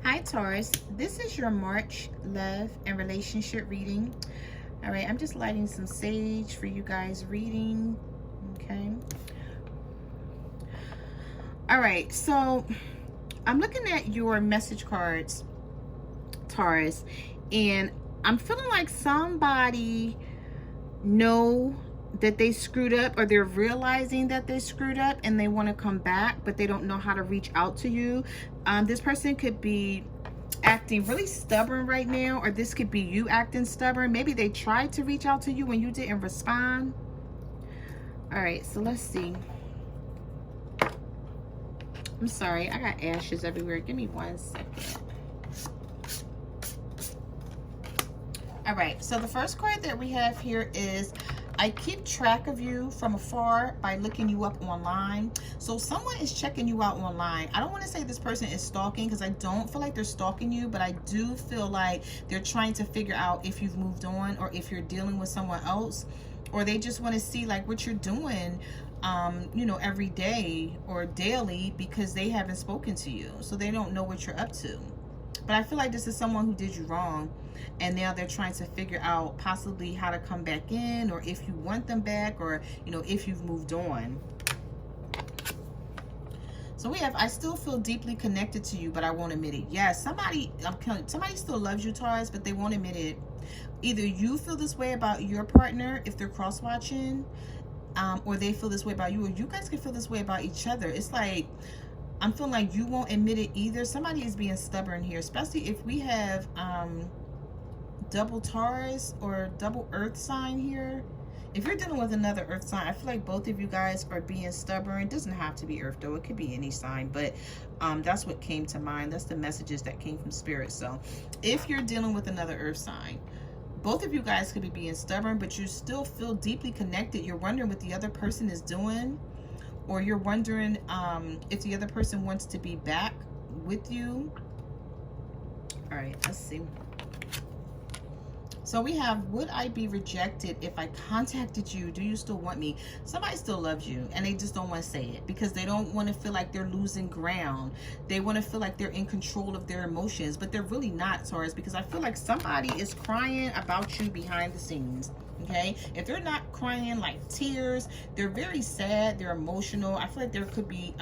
Hi Taurus, this is your March love and relationship reading. All right, I'm just lighting some sage for you guys reading. Okay. All right, so I'm looking at your message cards, Taurus, and I'm feeling like somebody know that they screwed up, or they're realizing that they screwed up and they want to come back, but they don't know how to reach out to you. This person could be acting really stubborn right now, or this could be you acting stubborn. Maybe they tried to reach out to you when you didn't respond. All right, so let's see. I'm sorry, I got ashes everywhere. Give me 1 second. All right, so the first card that we have here is I keep track of you from afar by looking you up online. So someone is checking you out online. I don't want to say this person is stalking, because I don't feel like they're stalking you, but I do feel like they're trying to figure out if you've moved on, or if you're dealing with someone else, or they just want to see like what you're doing, you know, every day or daily, because they haven't spoken to you. So they don't know what you're up to. But I feel like this is someone who did you wrong, and now they're trying to figure out possibly how to come back in, or if you want them back, or, you know, if you've moved on. So we have, I still feel deeply connected to you, but I won't admit it. Yes, somebody still loves you, Taurus, but they won't admit it. Either you feel this way about your partner if they're cross-watching, or they feel this way about you, or you guys can feel this way about each other. It's like, I'm feeling like you won't admit it either. Somebody is being stubborn here, especially if we have double Taurus or double earth sign here. If you're dealing with another earth sign, I feel like both of you guys are being stubborn. It doesn't have to be earth though, it could be any sign, but that's what came to mind. That's the messages that came from spirit. So if you're dealing with another earth sign, both of you guys could be being stubborn, but you still feel deeply connected. You're wondering what the other person is doing, or you're wondering if the other person wants to be back with you. All right, let's see. So we have, would I be rejected if I contacted you? Do you still want me? Somebody still loves you, and they just don't want to say it because they don't want to feel like they're losing ground. They want to feel like they're in control of their emotions, but they're really not, Taurus, because I feel like somebody is crying about you behind the scenes. Okay, if they're not crying like tears, they're very sad, they're emotional. I feel like there could be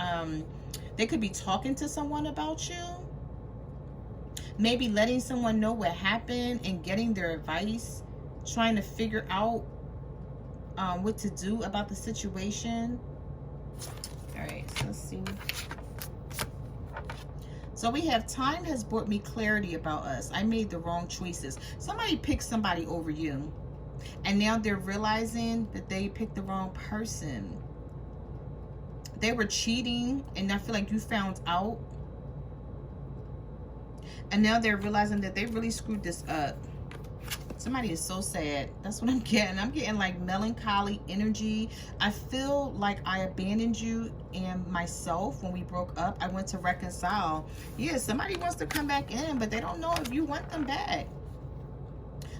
they could be talking to someone about you, maybe letting someone know what happened and getting their advice, trying to figure out what to do about the situation. All right, so let's see. So we have, time has brought me clarity about us. I made the wrong choices. Somebody picked somebody over you, and now they're realizing that they picked the wrong person. They were cheating, and I feel like you found out. And now they're realizing that they really screwed this up. Somebody is so sad. That's what I'm getting. I'm getting like melancholy energy. I feel like I abandoned you and myself when we broke up. I went to reconcile. Yeah, somebody wants to come back in, but they don't know if you want them back.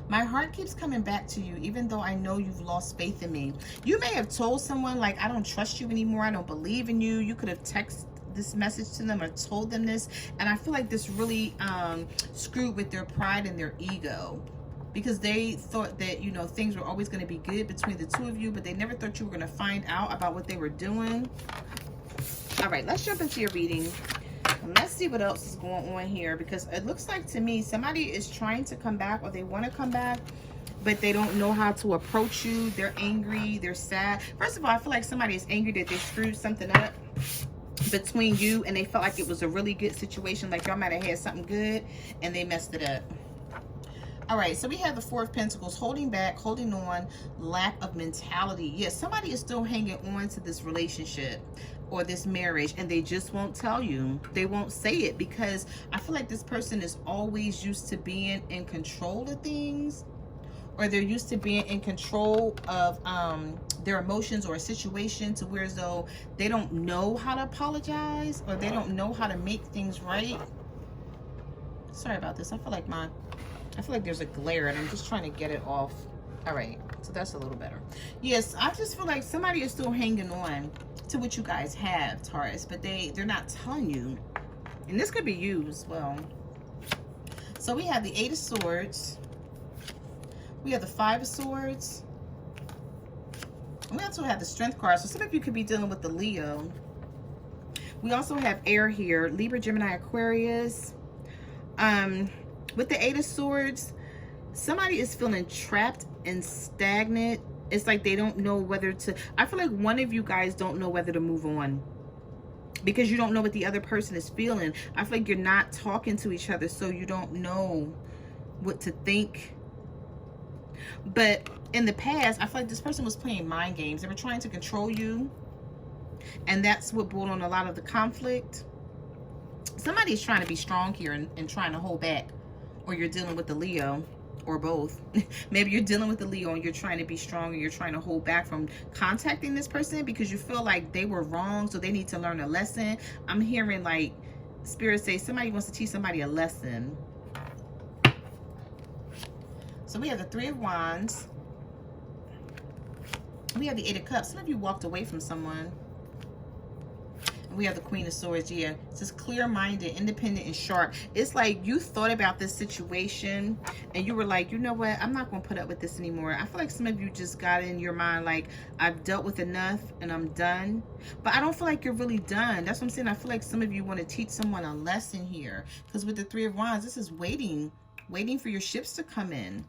My heart keeps coming back to you, even though I know you've lost faith in me. You may have told someone like, I don't trust you anymore. I don't believe in you. You could have texted this message to them or told them this, and I feel like this really screwed with their pride and their ego, because they thought that, you know, things were always going to be good between the two of you, but they never thought you were going to find out about what they were doing. All right, let's jump into your reading and let's see what else is going on here, because it looks like to me somebody is trying to come back, or they want to come back, but they don't know how to approach you. They're angry, they're sad. First of all, I feel like somebody is angry that they screwed something up between you, and they felt like it was a really good situation, like y'all might have had something good and they messed it up. All right, so we have the Four of Pentacles, holding back, holding on, lack of mentality. Yes, somebody is still hanging on to this relationship or this marriage, and they just won't tell you. They won't say it, because I feel like this person is always used to being in control of things, or they're used to being in control of their emotions or a situation, to where as though they don't know how to apologize, or they don't know how to make things right. Sorry about this. I feel like there's a glare, and I'm just trying to get it off. All right, so that's a little better. Yes, I just feel like somebody is still hanging on to what you guys have, Taurus, but they're not telling you. And this could be you as well. So we have the Eight of Swords. We have the Five of Swords. And we also have the Strength card. So some of you could be dealing with the Leo. We also have air here. Libra, Gemini, Aquarius. With the Eight of Swords, somebody is feeling trapped and stagnant. It's like they don't know whether to... I feel like one of you guys don't know whether to move on, because you don't know what the other person is feeling. I feel like you're not talking to each other, so you don't know what to think. But in the past, I feel like this person was playing mind games. They were trying to control you, and that's what brought on a lot of the conflict. Somebody's trying to be strong here and trying to hold back, or you're dealing with the Leo, or both. Maybe you're dealing with the Leo and you're trying to be strong, and you're trying to hold back from contacting this person because you feel like they were wrong, so they need to learn a lesson. I'm hearing like Spirit say somebody wants to teach somebody a lesson. So we have the Three of Wands. We have the Eight of Cups. Some of you walked away from someone. We have the Queen of Swords. Yeah, it's just clear-minded, independent, and sharp. It's like you thought about this situation and you were like, you know what, I'm not going to put up with this anymore. I feel like some of you just got in your mind like, I've dealt with enough and I'm done. But I don't feel like you're really done. That's what I'm saying. I feel like some of you want to teach someone a lesson here, because with the Three of Wands, this is waiting for your ships to come in.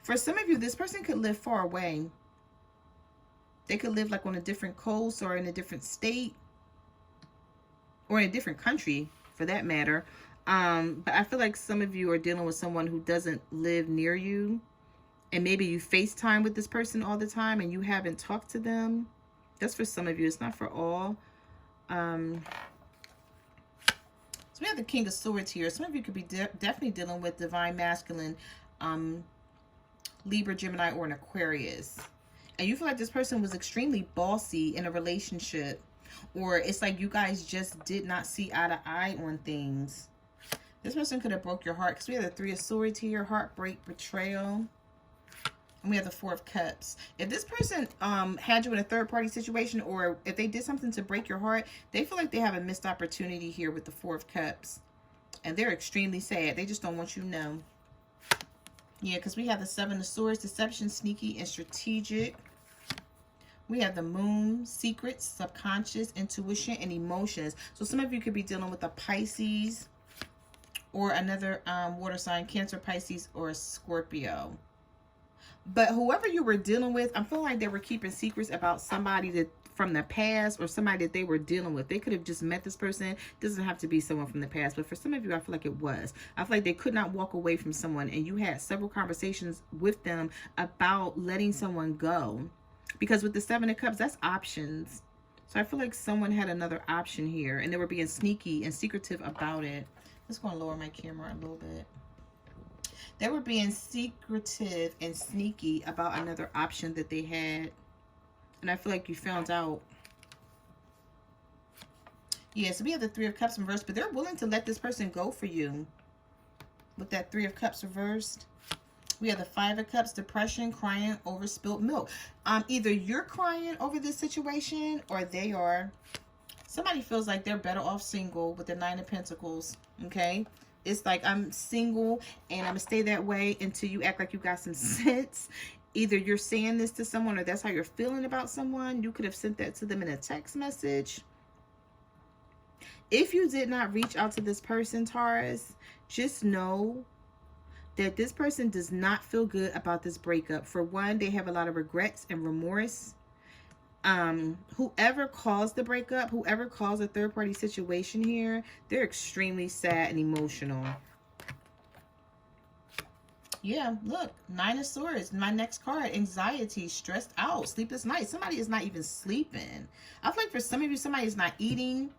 For some of you, this person could live far away. They could live like on a different coast, or in a different state, or in a different country for that matter. But I feel like some of you are dealing with someone who doesn't live near you, and maybe you FaceTime with this person all the time and you haven't talked to them. That's for some of you. It's not for all. So we have the King of Swords here. Some of you could be definitely dealing with divine masculine, Libra, Gemini, or an Aquarius. And you feel like this person was extremely bossy in a relationship, or it's like you guys just did not see eye to eye on things. This person could have broke your heart, because we have the Three of Swords here, heartbreak, betrayal. And we have the Four of Cups. If this person had you in a third-party situation, or if they did something to break your heart, they feel like they have a missed opportunity here with the Four of Cups. And they're extremely sad. They just don't want you to know. Yeah, because we have the Seven of Swords, deception, sneaky, and strategic. We have the Moon, secrets, subconscious, intuition, and emotions. So some of you could be dealing with a Pisces, or another water sign, Cancer, Pisces, or a Scorpio. But whoever you were dealing with, I'm feeling like they were keeping secrets about somebody that from the past, or somebody that they were dealing with. They could have just met this person. It doesn't have to be someone from the past, but for some of you, I feel like it was. I feel like they could not walk away from someone, and you had several conversations with them about letting someone go. Because with the Seven of Cups, that's options. So I feel like someone had another option here, and they were being sneaky and secretive about it. I'm just going to lower my camera a little bit. They were being secretive and sneaky about another option that they had. And I feel like you found out. Yeah, so we have the Three of Cups reversed, but they're willing to let this person go for you. With that Three of Cups reversed. We have the Five of Cups, depression, crying over spilt milk. Either you're crying over this situation, or they are. Somebody feels like they're better off single with the Nine of Pentacles, okay? It's like, I'm single and I'm going to stay that way until you act like you got some sense. Either you're saying this to someone, or that's how you're feeling about someone. You could have sent that to them in a text message. If you did not reach out to this person, Taurus, just know that this person does not feel good about this breakup. For one, they have a lot of regrets and remorse. Whoever caused the breakup, whoever caused a third-party situation here, they're extremely sad and emotional. Yeah, look, Nine of Swords, my next card, anxiety, stressed out, sleepless nights. Somebody is not even sleeping. I feel like for some of you, somebody is not eating.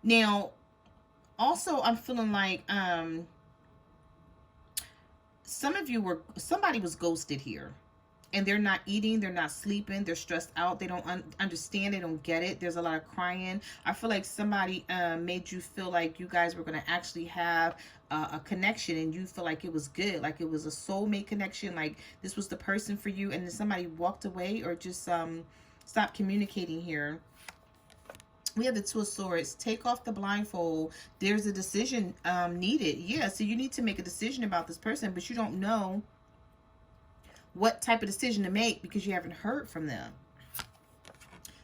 Now, also, I'm feeling like, somebody was ghosted here, and they're not eating, they're not sleeping, they're stressed out, they don't understand, they don't get it. There's a lot of crying. I feel like somebody made you feel like you guys were going to actually have a connection, and you feel like it was good, like it was a soulmate connection, like this was the person for you, and then somebody walked away or just stopped communicating here. We have the Two of Swords. Take off the blindfold. There's a decision needed. Yeah, so you need to make a decision about this person, but you don't know what type of decision to make because you haven't heard from them.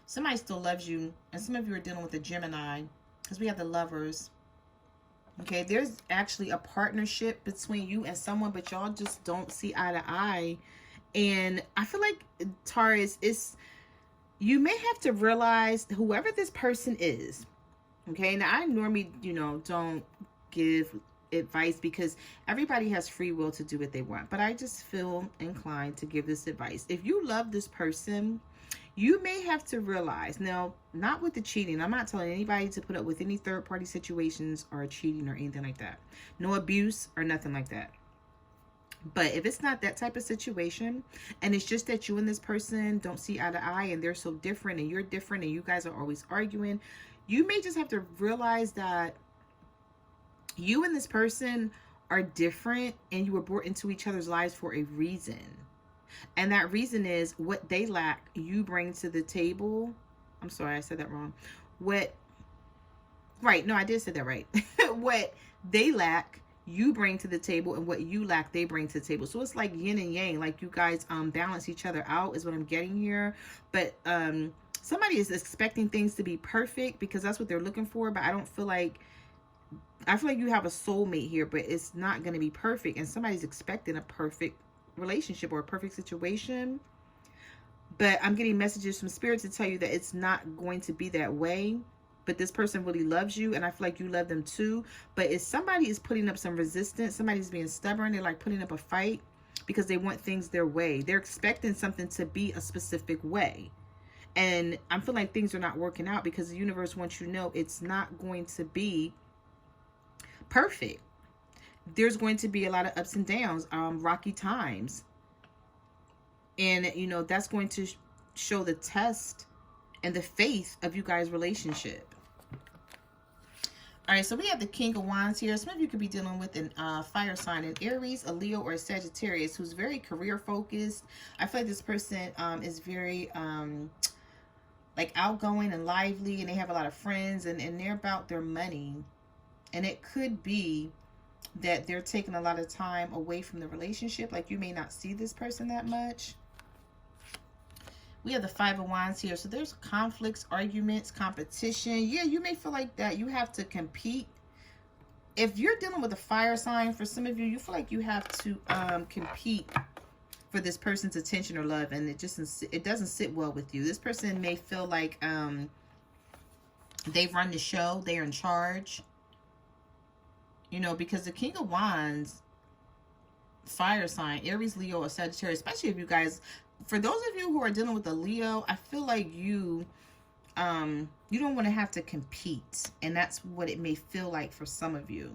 Somebody still loves you, and some of you are dealing with a Gemini because we have the Lovers. Okay, there's actually a partnership between you and someone, but y'all just don't see eye to eye. And I feel like, Taurus, you may have to realize whoever this person is. Okay, now I normally, don't give advice because everybody has free will to do what they want, but I just feel inclined to give this advice. If you love this person, you may have to realize, now, not with the cheating. I'm not telling anybody to put up with any third-party situations or cheating or anything like that. No abuse or nothing like that. But if it's not that type of situation, and it's just that you and this person don't see eye to eye, and they're so different, and you're different, and you guys are always arguing, you may just have to realize that you and this person are different, and you were brought into each other's lives for a reason. And that reason is what they lack, you bring to the table. I'm sorry, I said that wrong. Right, no, I did say that right. What they lack, you bring to the table, and what you lack, they bring to the table. So it's like yin and yang, like you guys balance each other out is what I'm getting here. But somebody is expecting things to be perfect because that's what they're looking for, but I feel like you have a soulmate here, but it's not going to be perfect, and somebody's expecting a perfect relationship or a perfect situation. But I'm getting messages from spirit to tell you that it's not going to be that way. But this person really loves you, and I feel like you love them too. But if somebody is putting up some resistance, somebody's being stubborn, they're like putting up a fight because they want things their way. They're expecting something to be a specific way. And I feel like things are not working out because the universe wants you to know it's not going to be perfect. There's going to be a lot of ups and downs, rocky times. And, that's going to show the test and the faith of you guys' relationship. All right, so we have the King of Wands here. Some of you could be dealing with a fire sign, an Aries, a Leo, or a Sagittarius who's very career focused. I feel like this person is very like outgoing and lively, and they have a lot of friends, and they're about their money. And it could be that they're taking a lot of time away from the relationship. Like you may not see this person that much. We have the Five of Wands here. So there's conflicts, arguments, competition. Yeah, you may feel like that you have to compete. If you're dealing with a fire sign, for some of you, you feel like you have to compete for this person's attention or love, and it doesn't sit well with you. This person may feel like they've run the show, they're in charge. Because the King of Wands, fire sign, Aries, Leo, or Sagittarius, especially if you guys, for those of you who are dealing with a Leo, I feel like you don't want to have to compete. And that's what it may feel like for some of you.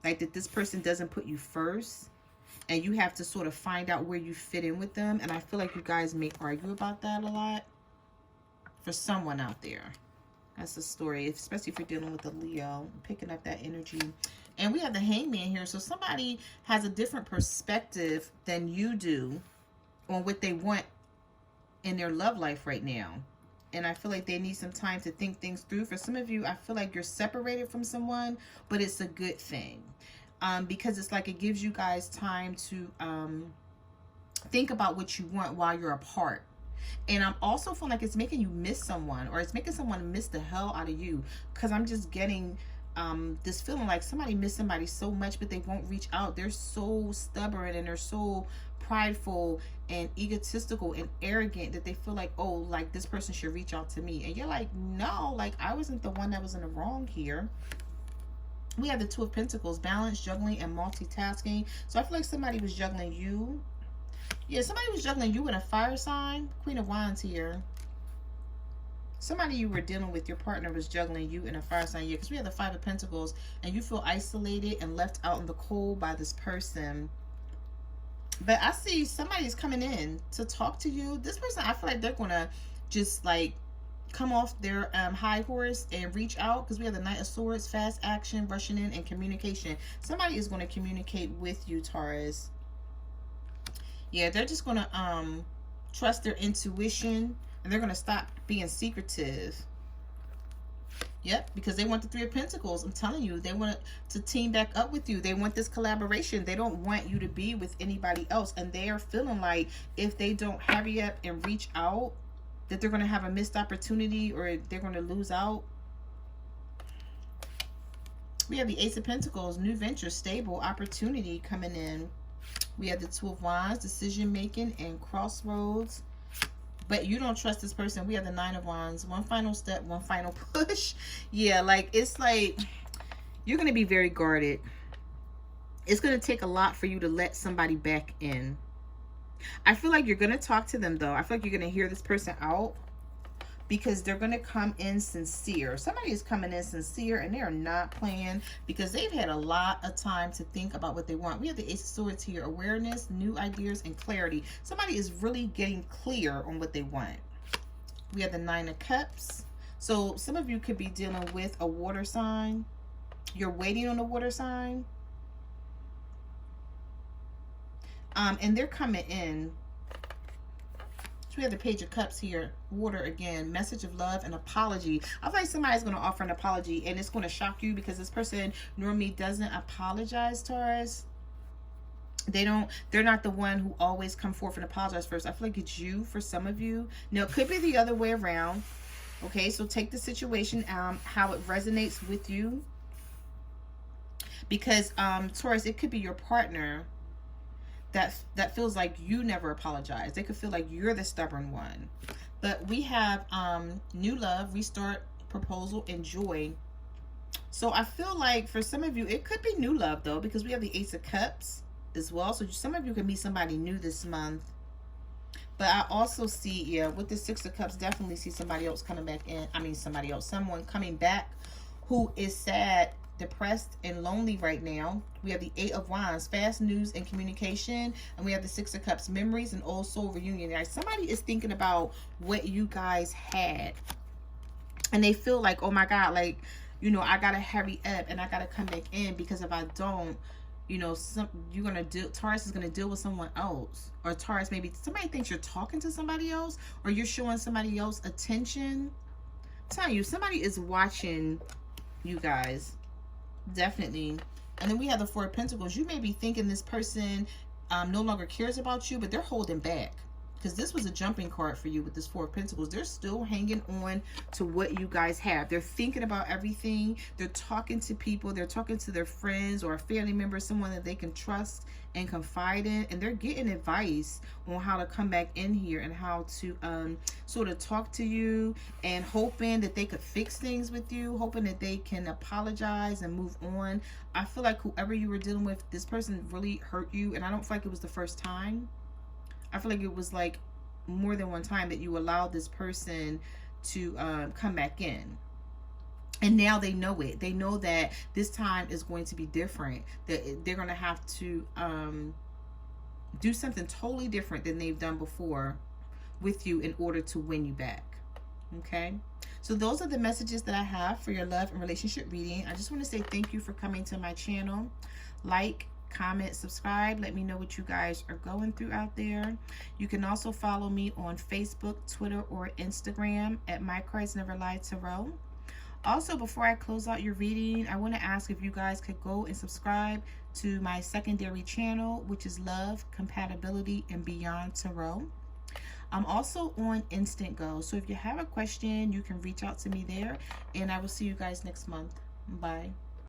Like that this person doesn't put you first, and you have to sort of find out where you fit in with them. And I feel like you guys may argue about that a lot for someone out there. That's the story, especially if you're dealing with a Leo, picking up that energy. And we have the Hangman here. So somebody has a different perspective than you do on what they want in their love life right now. And I feel like they need some time to think things through. For some of you, I feel like you're separated from someone, but it's a good thing. Because it's like it gives you guys time to think about what you want while you're apart. And I'm also feeling like it's making you miss someone, or it's making someone miss the hell out of you. Because I'm just getting this feeling like somebody missed somebody so much, but they won't reach out. They're so stubborn, and they're so prideful and egotistical and arrogant that they feel like, oh, like this person should reach out to me. And you're like, no, like I wasn't the one that was in the wrong here. We have the Two of Pentacles, balance, juggling, and multitasking. So I feel like somebody was juggling you. Yeah, somebody was juggling you in a fire sign. Queen of Wands here. Somebody you were dealing with, your partner was juggling you in a fire sign. Yeah, because we have the Five of Pentacles, and you feel isolated and left out in the cold by this person. But I see somebody's coming in to talk to you. This person, I feel like they're going to just like come off their high horse and reach out, because we have the Knight of Swords, fast action, rushing in, and communication. Somebody is going to communicate with you, Taurus. Yeah, they're just going to trust their intuition, and they're going to stop being secretive. Yep, because they want the Three of Pentacles. I'm telling you, they want to team back up with you. They want this collaboration. They don't want you to be with anybody else. And they are feeling like if they don't hurry up and reach out, that they're going to have a missed opportunity or they're going to lose out. We have the Ace of Pentacles, new venture, stable, opportunity coming in. We have the Two of Wands, decision making and crossroads. But you don't trust this person. We have the Nine of Wands. One final step, one final push. Yeah, like, it's like you're going to be very guarded. It's going to take a lot for you to let somebody back in. I feel like you're going to talk to them, though. I feel like you're going to hear this person out because they're going to come in sincere. Somebody is coming in sincere and they are not playing because they've had a lot of time to think about what they want. We have the Ace of Swords here, awareness, new ideas, and clarity. Somebody is really getting clear on what they want. We have the Nine of Cups. So some of you could be dealing with a water sign. You're waiting on a water sign. And they're coming in. We have the Page of Cups here, water again, message of love and apology. I feel like somebody's going to offer an apology and it's going to shock you because this person normally doesn't apologize, Taurus. They're not the one who always come forth and apologize first. I feel like it's you for some of you. Now, it could be the other way around. Okay, so take the situation, how it resonates with you. Because, Taurus, it could be your partner that feels like you never apologize. They could feel like you're the stubborn one. But we have new love, restart, proposal, and joy. So I feel like for some of you, it could be new love, though, because we have the Ace of Cups as well. So some of you can meet somebody new this month. But I also see, yeah, with the Six of Cups, definitely see somebody else coming back in. I mean, someone coming back who is sad, depressed, and lonely right now. We have the Eight of Wands, fast news and communication. And we have the Six of Cups, memories and old soul reunion. Guys, somebody is thinking about what you guys had. And they feel like, oh my God, like, you know, I got to hurry up and I got to come back in because if I don't, you know, Taurus is going to deal with someone else. Or Taurus, maybe somebody thinks you're talking to somebody else or you're showing somebody else attention. I'm telling you, somebody is watching you guys. Definitely. And then we have the Four of Pentacles. You may be thinking this person no longer cares about you, but they're holding back. Because this was a jumping card for you with this Four of Pentacles. They're still hanging on to what you guys have. They're thinking about everything. They're talking to people. They're talking to their friends or a family member, someone that they can trust and confide in. And they're getting advice on how to come back in here and how to sort of talk to you and hoping that they could fix things with you, hoping that they can apologize and move on. I feel like whoever you were dealing with, this person really hurt you. And I don't feel like it was the first time. I feel like it was like more than one time that you allowed this person to come back in. And now they know it. They know that this time is going to be different. That they're going to have to do something totally different than they've done before with you in order to win you back. Okay? So those are the messages that I have for your love and relationship reading. I just want to say thank you for coming to my channel. Like, comment, subscribe. Let me know what you guys are going through out there. You can also follow me on Facebook, Twitter, or Instagram at My Cards Never Lie Tarot. Also, before I close out your reading, I want to ask if you guys could go and subscribe to my secondary channel, which is Love, Compatibility, and Beyond Tarot. I'm also on Instant Go, so if you have a question, you can reach out to me there, and I will see you guys next month. Bye.